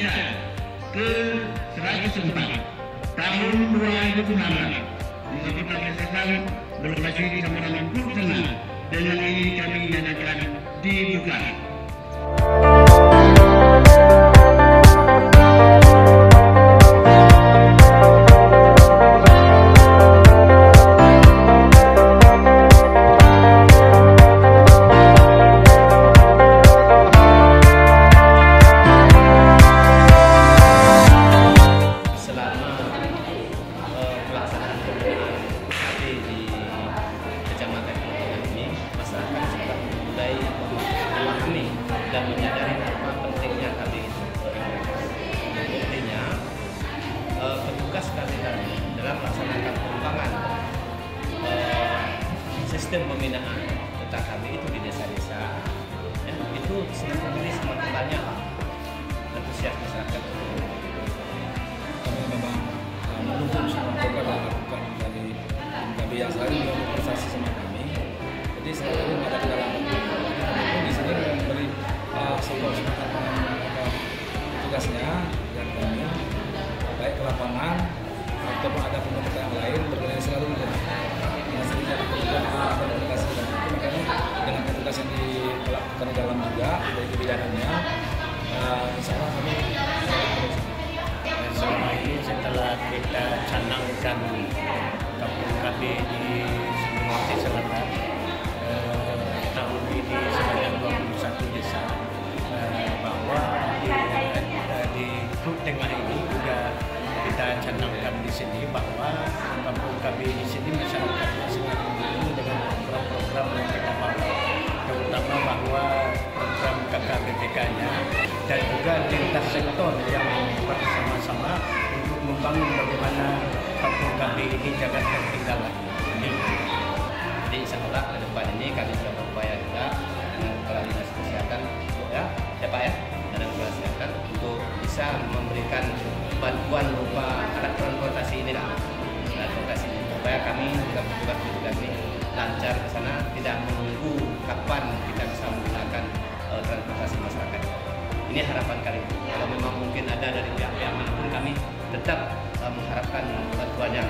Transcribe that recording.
Indonesia ke-104 tahun 2019. Seperti yang saya berlokasi di Samudera Tengah. Dengan ini kami nyatakan dibuka. Dan menyadari apa pentingnya KB itu bagi mereka. Intinya petugas KB dalam melaksanakan pengembangan sistem pembinaan tentang KB itu di desa-desa, ya, itu semakin banyak antusias masyarakat. Kami memang mendukung semua program yang dilakukan dari KB yang selalu berprestasi sama kami. Jadi selalu ada di dalam di sini memberi support semangat tugasnya dan kami baik ke lapangan ataupun ada pemerintah yang lain bergerak selalu dengan sering komunikasi dan makanya dengan tugas yang dilakukan di dalam juga dari kebijakannya, insya Allah kami selama ini setelah kita canangkan kampung KB di Sulawesi Selatan tahun ini sebanyak 21 desa, bahwa di Kruk Tengah ini juga kita canangkan di sini bahwa kampung KB di sini masyarakatnya sangat mendukung dengan program-program yang kita bawa, terutama bahwa program KKBPK-nya dan juga lintas sektor yang bersama-sama untuk membangun bagaimana kampung KB ini jangan tertinggal lagi. Jadi insya Allah ke depan ini kami sudah berupaya juga dengan kepala dinas kesehatan, ya Pak ya, dan kepala kesehatan untuk bisa memberikan bantuan berupa alat transportasi ini lah, supaya kami juga petugas ini lancar ke sana, tidak menunggu kapan kita bisa menggunakan transportasi masyarakat. Ini harapan kami. Kalau memang mungkin ada dari pihak-pihak manapun, kami tetap mengharapkan bantuannya.